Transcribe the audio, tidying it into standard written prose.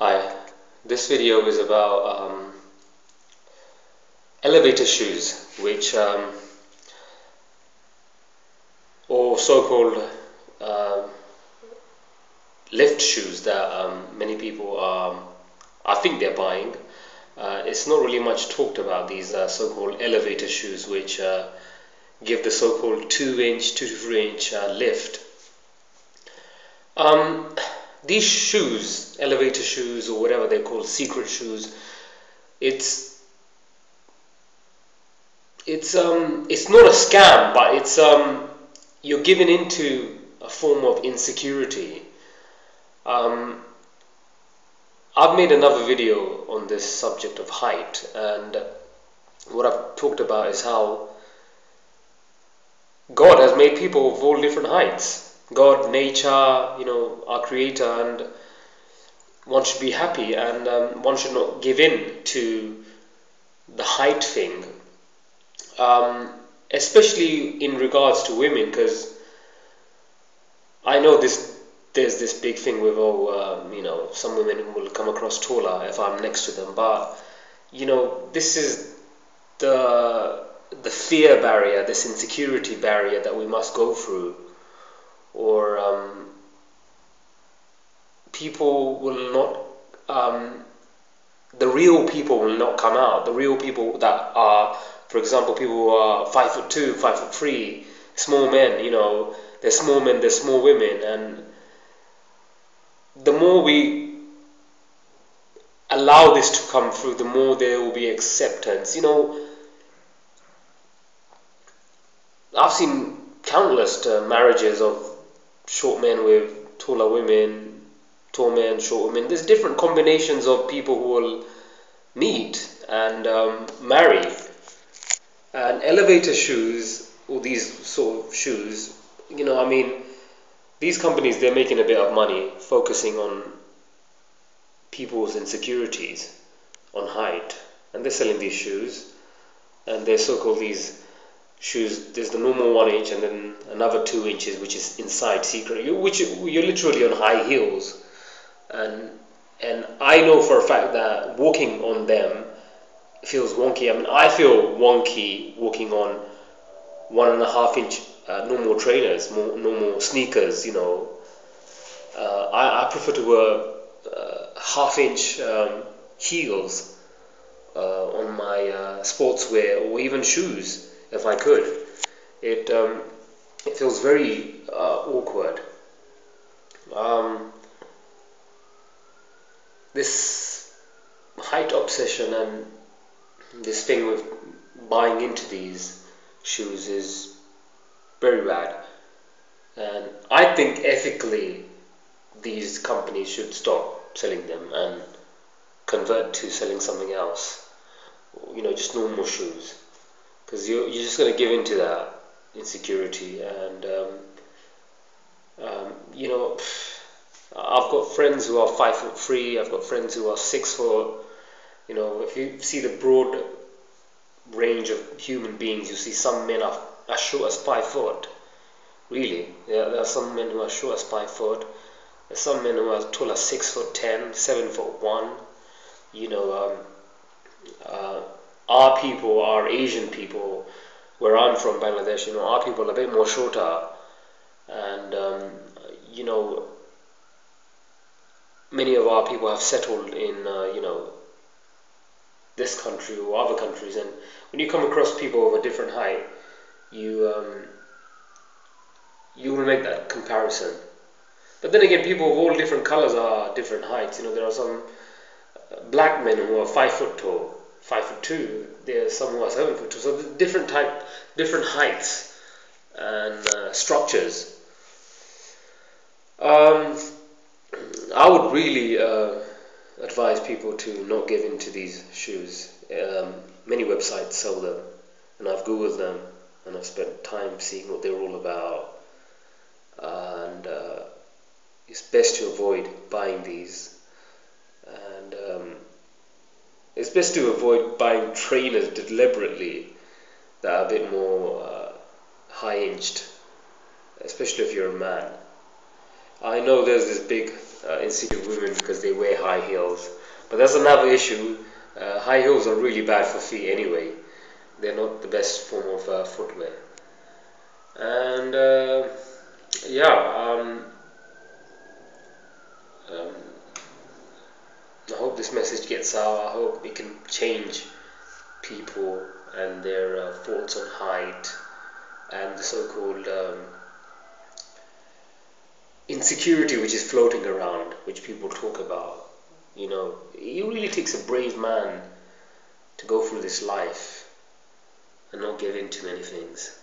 Hi, this video is about elevator shoes, which or so-called uh, lift shoes that many people I think they're buying. It's not really much talked about these so-called elevator shoes, which give the so-called 2-inch, 2 to 3-inch lift. Um, these shoes, elevator shoes, or whatever they're called, secret shoes, it's it's not a scam, but it's you're given into a form of insecurity. Um, I've made another video on this subject of height, and what I've talked about is how God has made people of all different heights. God, nature, our Creator, and one should be happy, and one should not give in to the height thing, especially in regards to women, because I know there's this big thing with some women will come across taller if I'm next to them, but this is the fear barrier, this insecurity barrier that we must go through, or people will not, the real people will not come out. The real people that are, for example, people who are 5'2", 5'3", small men, they're small men, they're small women, and the more we allow this to come through, the more there will be acceptance. I've seen countless marriages of short men with taller women, tall men, short women. There's different combinations of people who will meet and marry. And elevator shoes, or these sort of shoes, these companies, they're making a bit of money focusing on people's insecurities on height, and they're selling these shoes, and they're so-called these shoes. There's the normal 1 inch, and then another 2 inches, which is inside secret, which you're literally on high heels, and I know for a fact that walking on them feels wonky. I mean, I feel wonky walking on 1.5 inch normal trainers, normal sneakers. I prefer to wear half-inch heels on my sportswear, or even shoes if I could. It feels very awkward. This height obsession and this thing with buying into these shoes is very bad, and I think ethically these companies should stop selling them and convert to selling something else, just normal shoes, because you're just going to give into that insecurity. And I've got friends who are 5'3", I've got friends who are 6 foot. If you see the broad range of human beings, you see some men are as short as 5 foot. Really, there are some men who are short as 5 foot. There's some men who are tall as 6'10", 7'1". Our people, our Asian people, where I'm from, Bangladesh, our people are a bit more shorter, and many of our people have settled in this country or other countries, and when you come across people of a different height, you you will make that comparison. But then again, people of all different colors are different heights. There are some black men who are 5 foot tall, 5'2". There are some who are 7 foot tall. So there's different heights and structures. I would really advise people to not give in to these shoes. Many websites sell them, and I've googled them, and I've spent time seeing what they're all about. And it's best to avoid buying these, and it's best to avoid buying trainers deliberately that are a bit more high-inched, especially if you're a man. I know there's this big insecure women because they wear high heels. But that's another issue. High heels are really bad for feet anyway. They're not the best form of footwear. And yeah, um, I hope this message gets out. I hope it can change people and their thoughts on height and the so-called insecurity which is floating around, which people talk about. It really takes a brave man to go through this life and not give in to many things.